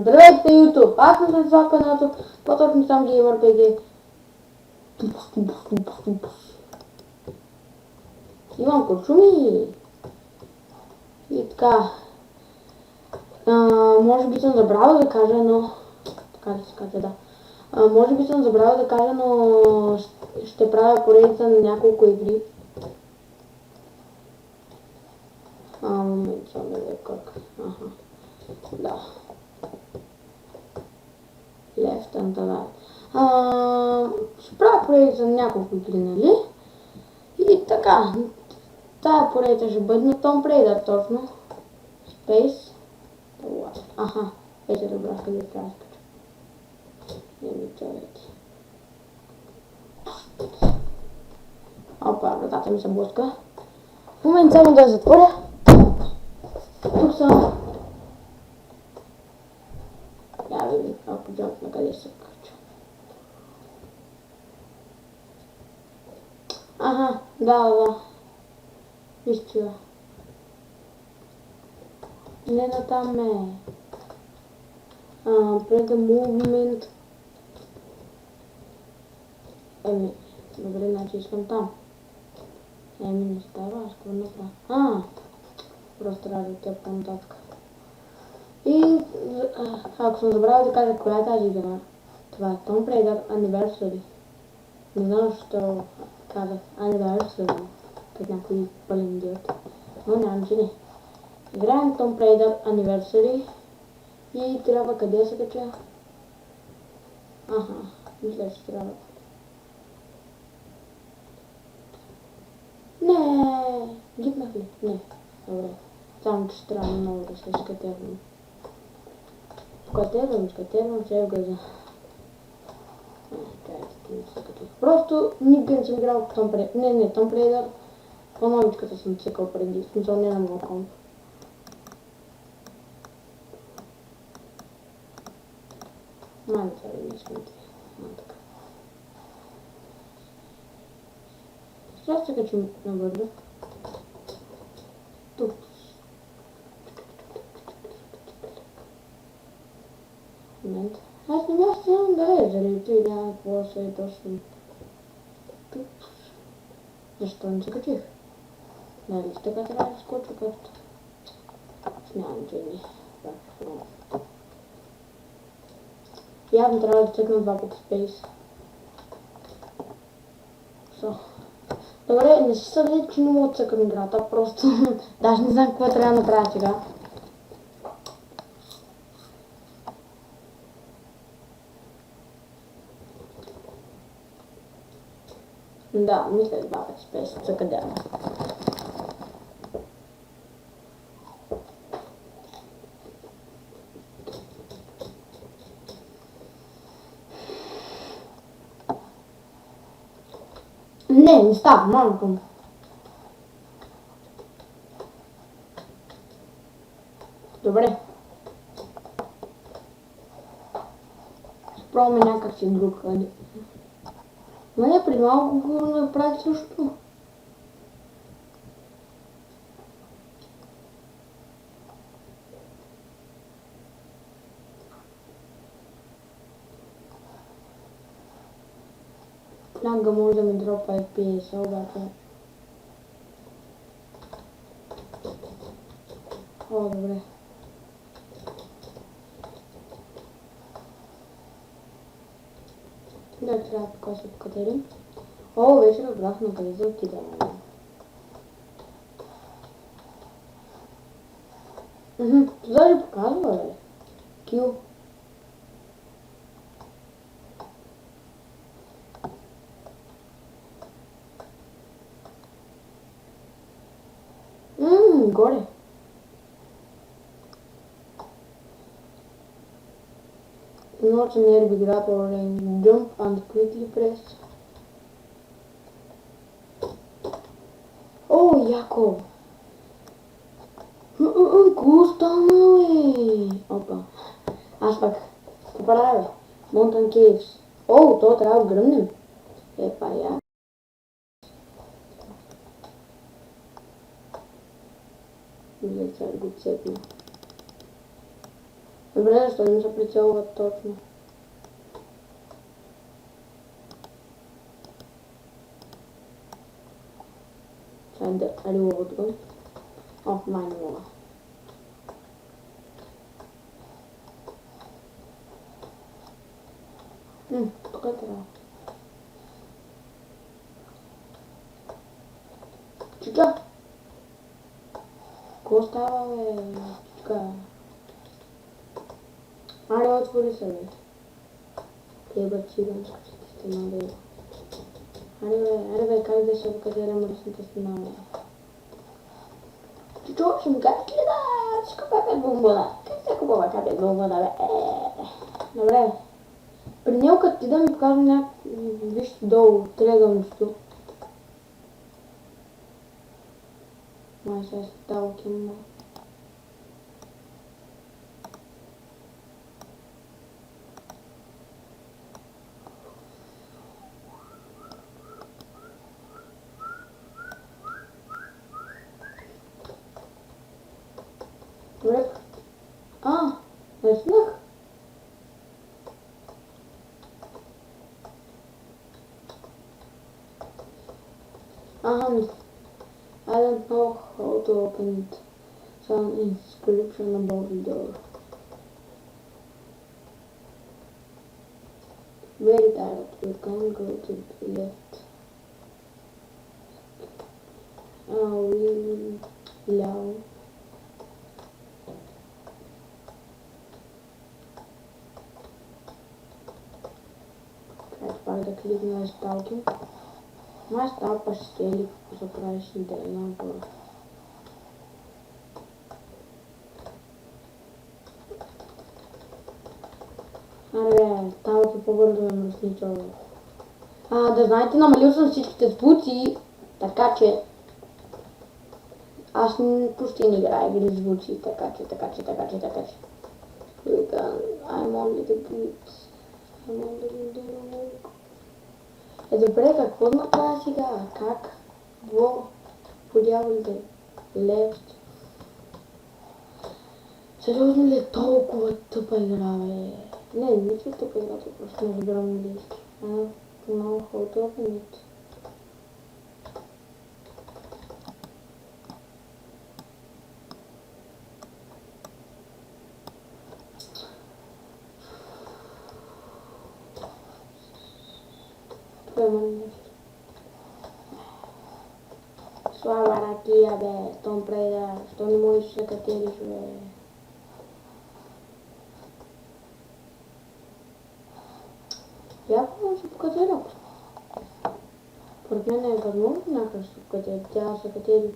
Здравейте, YouTube! Аз съм с това каналото, по-точно съм GamerBG. Имам куршуми. И така. Може би съм забравил да кажа, но... Така да се каже, да. Може би съм забравил да кажа, но ще правя поредица на няколко игри. Момент, само да как. Аха. Да. Left and right. Ще правя поредица на няколко игри, нали? И така. Тая поредица ще бъде на Tomb Raider, точно. Space. Аха. Вече разбрах къде трябва да скача. Еми, човеки. Опа, вратата ми се блъска. В момент само да я затворя. Тук съм. Я да видим, ако джамп на къде се кача. Аха, да. Вижте. Не натам е. Пред movement. Еми, добре, значи искам там. Еми, не става, аз какво направя? Просто трябва да тя по-нататък. И ако съм забравил да кажа коя е тази игра, това е Tomb Raider Anniversary. Не знам защо казах Anniversary, като някой пълен идиот. Но нямам, че не. Играем Tomb Raider Anniversary и трябва къде се кача? Аха, мисля, че трябва. Не, гипнах ли? Не, добре. Само че трябва много да се скатервам. Скатервам, че е в газа. Просто никога не съм играл в Tomb Raider. Не, Tomb Raider. По-новичката съм цикал преди. В смисъл не на моя комп. Май това да не искам така. Сега се качим набързо. Тук. Момент. Аз не бях знам да е, заради това няма какво се е точно. Тук. Защо не се качих? Нали така трябва да скоча както. Нямам че не. Явно трябва да цъкна два пъти Space. Добре, не се съди, че не мога да цъкам играта, просто даже не знам какво трябва да направя сега. Да, мисля два пъти Space, цъка дяна. Не става, малко. Добре. Пробваме някак си друг къде. Но не, преди малко го направих също. Понякога може да ми дропа FPS, обаче. О, добре. Да, трябва така се покатерим. О, вече разбрах на къде да отидем. Това ли показва, бе? Кил. Горе. Not near big grab or jump and quickly press. О, яко! Какво стана, бе? Опа. Аз пак. Какво правя, бе? Mountain Caves. О, то трябва да гръмнем. Епа, я. Мисля, че го цепна. Добре, защо не се прицелват точно? Али мога отгън? О, май не мога. Тук е трябва. Чича! Какво става, бе? Чичка. Аре, отвори се, бе. Еба циганска стена, бе. Аре, бе, как да се покажа мръсната стена, бе? Чичо, ще ми кажеш ли да си купя пет бомбона? Как се купува пет бомбона, бе? Добре. При него като ти да ми покажа някакво, вижте долу, триъгълничето. Май сега ще става кемно. Добре. Наснах. I don't know how to open it. Some inscription above the door. Very tired. We can't go to the left. We'll allow. Try to find the click на stalking. Май става пащели, ако се правиш да е нагоре. Аре, става се по-бързо ме мръсни човек. Да знаете, намалил съм всичките звуци, така че аз почти не играя или звуци, така че. I'm only the good. I'm only the good. Добре, какво направя сега? Как? Подявалите? Left. Сериозно ли е толкова тъпа игра, бе? Не че тъпа игра, просто не разбирам английски. Много хубаво опит. Слава ракия, бе, щом преда, що не можеш да се катериш, бе. Явно да се покатеря. Поред мен е възможно някак да се покатери. Тя да се катери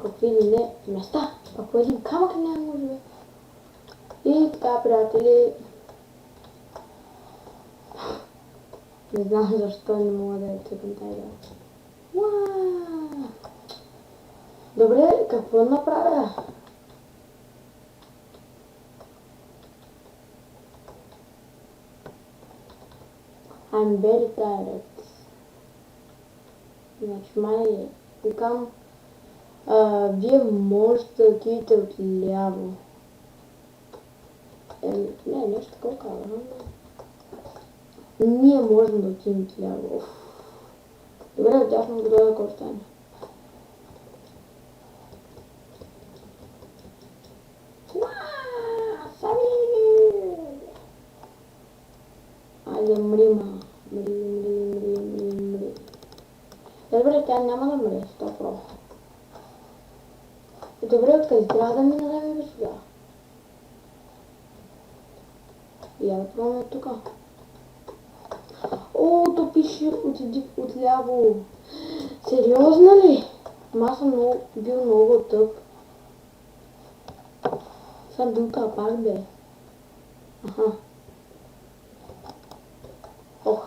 какви ли не места. Пак по един камък не може, бе. И така, приятели. Не знам защо не мога да я цъкам тази игра. Добре, какво направя? I'm very tired. Значи май викам, вие можете да отидете отляво. Не, нещо такова казвам. Ние можем да отидем отляво. Добре, отясно го дойда какво стане. Айде, мри. Добре, тя няма да мре, 100%. Добре, откъде трябва да мина да ми сега? Я да пробваме тука. О, то пише отляво. Сериозно ли? Аз съм бил много тъп. Съм бил капак, бе. Аха. Ох.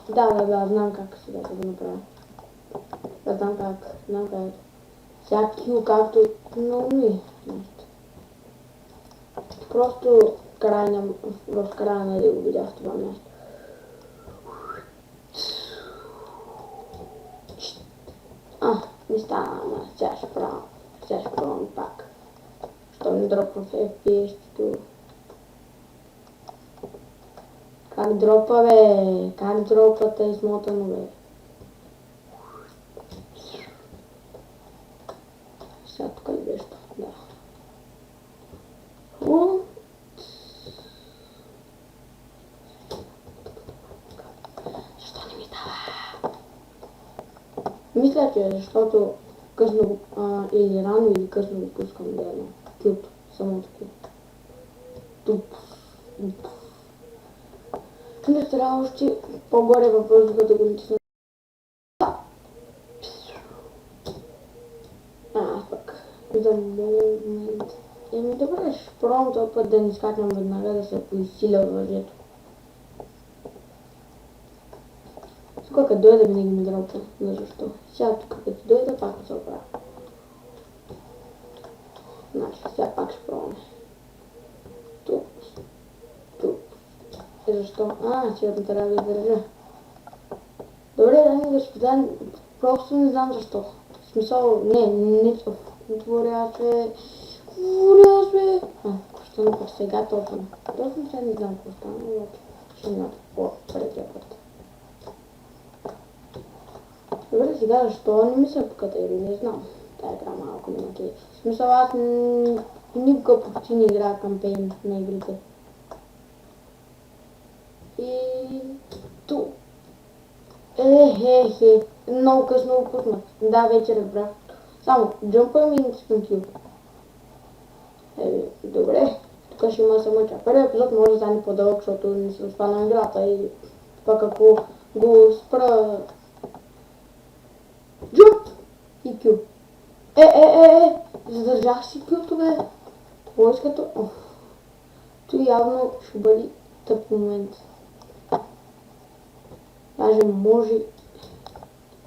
Да, знам как сега да го направя. Знам как. Сега кил както много ми нещо. Просто в края на го видях това нещо. Не стана, ама сега ще пробвам пак. ми дропва в FPS-то. Как дропва, бе? Как дропва те смотано, бе? Сега тук ли беше? Да. Защо не ми дава? Мисля, че защото късно или рано или късно го пускам да едно. Кют, самото кют. Туп. Не трябва още по-горе във въздуха да го натисна. Пък. За момент. Добре, ще пробвам този път да не скачам веднага, да се поизсиля въжето. Скоро като дойде винаги ми дропва. Но защо? Сега тук като дойде пак се оправя. Значи, сега пак ще пробваме. Тук. Защо? Сигурно трябва да държа. Добре, дами и господа, просто не знам защо. В смисъл, не отворя се. Що пък сега точно. Точно сега не знам какво стана, но ще не по-предия път. Добре, сега защо не ми се покатери, не знам. Тая игра малко ми накейф. В смисъл, аз никога почти не играя кампейн на игрите. И ту. Много късно го пуснах. Да, вече разбрах. Само джъмпвам и искам кил. Добре. Тук ще има се мъча. Първият епизод може да стане по-дълъг, защото не съм спана играта и пък ако го спра... Джъмп! И кил. Задържах си кюто, бе. Войската... То явно ще бъде тъп момент. Даже може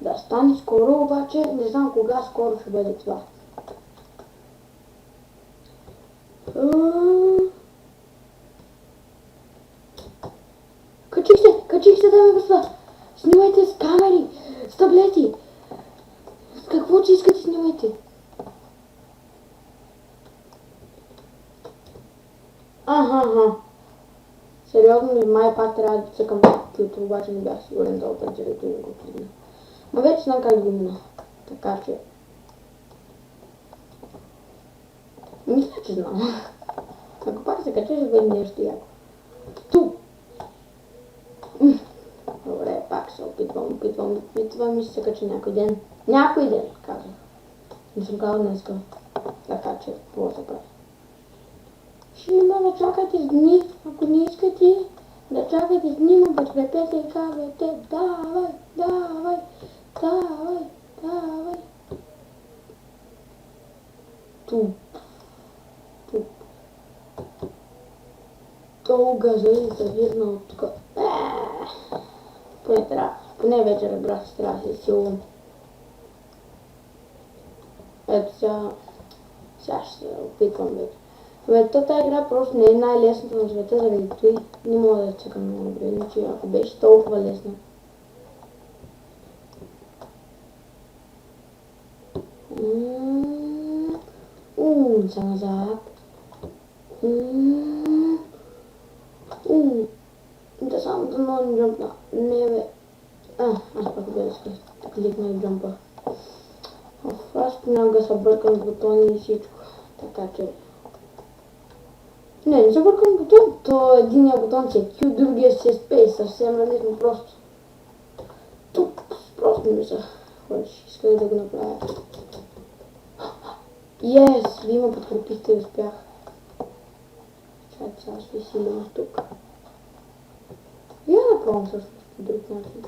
да стане скоро, обаче не знам кога скоро ще бъде това. Качих се, дами и господа. Снимайте с камери, с таблети. С каквото искате снимайте. Сериозно ли? Май пак трябва да цъкам кюто, обаче не бях сигурен този път, защото не го познах. Но вече знам как го мина. Така че... Мисля, че знам. Ако пак се кача, ще бъде нещо яко. Ту! Добре, пак се опитвам и ще се кача някой ден. Някой ден, казах. Не съм казал днеска. Така че, какво се прави? Ще има да чакате с дни, ако не искате да чакате с дни, но подкрепете и казвайте давай. Туп. То газа и се вирна от тук. Поне вече разбрах, че трябва да се силвам. Ето сега ще се опитвам вече. Тази игра просто не е най-лесната на света, заради това не мога да чакам много добре, иначе ако беше толкова лесна. Са назад. Да само да много джампна. Не бе. Аз пак да кликнах джампа. Аз понякога се бъркам с бутони и всичко. Така че... Не се бъркам бутон. То единия бутон си е Q, другия си е Space. Съвсем различно просто. Тук просто ми се ходиш. Исках да го направя. Yes! Вие ме подкрепихте и успях. Чакай, сега ще си лема тук. Я да пробвам всъщност по друг начин.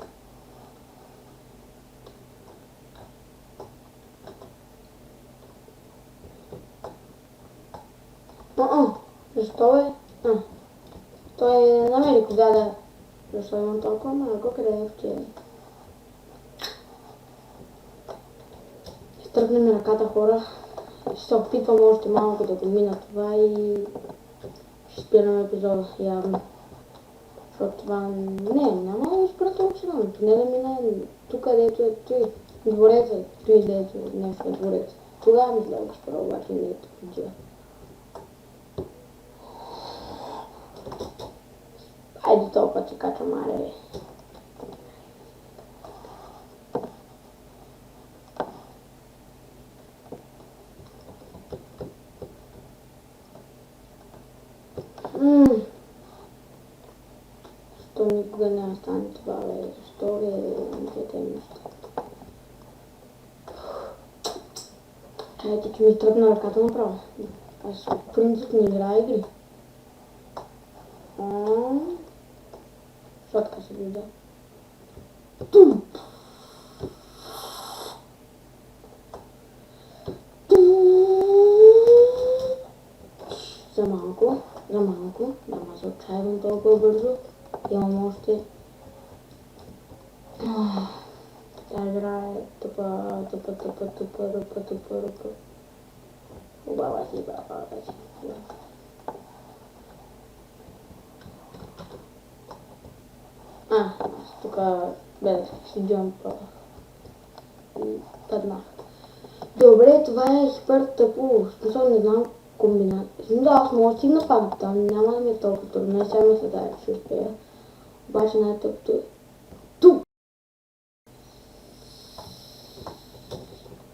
Защо е? Той намери кога да... Защо имам толкова малко, къде е вчера? Изтръпне ми ръката, хора. Ще се опитвам още малко да го мина това и... Ще спирам епизода, явно. Защото това... няма да спра толкова, но поне да мина тук, където е той. Двореца, той дето днес е двореца. Тогава мисля да го спра, обаче не е тук. Хайде този път се качвам, аре бе. Защо никога няма стане това, бе? Защо бе? Не те неща. Чайте, че ми тръпна ръката направо. Аз по принцип не играя игри. Защо така се гледа? Тум! За малко. Няма се отчаявам толкова бързо. Имам още... Тя играе тъпа. Баба си. Аз тук бе си джампа и паднах. Добре, това е супер тъпо. Смисъл не знам комбинация. Да, аз мога да стигна пак там, няма да ми е толкова трудно. Не сега мисля да ще успея. Обаче най-тъпото е тук.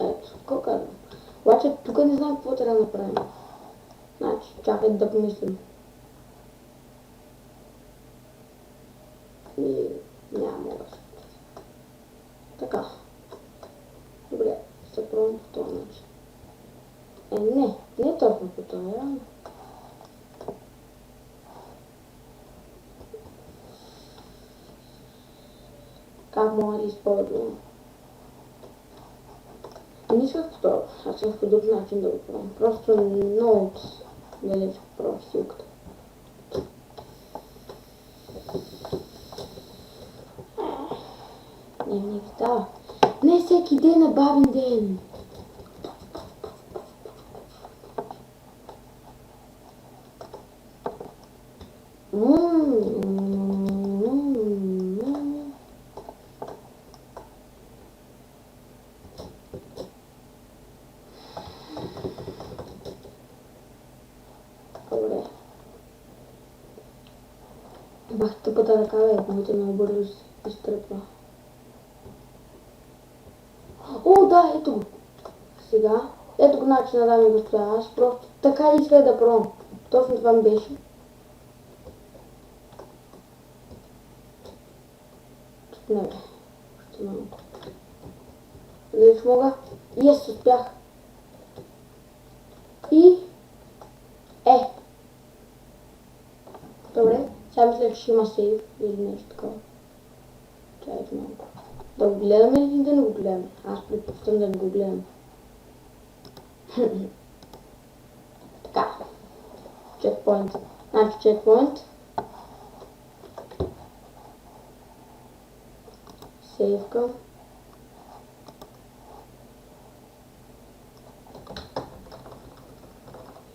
Ето, какво казвам. Обаче тук не знам какво трябва да направим. Значи, чакай да помислим. И няма да се. Така. Добре, ще пробвам по този начин. Не точно по този, реално. Как мога да използвам? Не исках по това, аз исках по друг начин да го пробвам. Просто много далеч пробвам силката. Не става. Не всеки ден е бавен ден. Добре. Бах тъпата ръка, бе, моите много бързо изтръпва. О, да, ето го. Сега. Ето го начина, дами и господа. Аз просто така исках да пробвам. Точно това ми беше. Не, бе. Още малко. Дали ще мога? Yes, успях. И... Добре. Сега мисля, че ще има сейв или нещо такова. Чайте малко. Да го гледаме или да не го гледаме? Аз предпочитам да не го гледам. Така. Чекпоинт. Значи чекпоинт. Сейвка.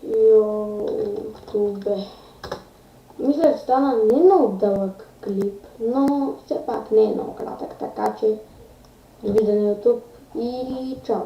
Ютубе. Мисля, че стана не много дълъг клип, но все пак не е много кратък, така че довиждане YouTube и чао!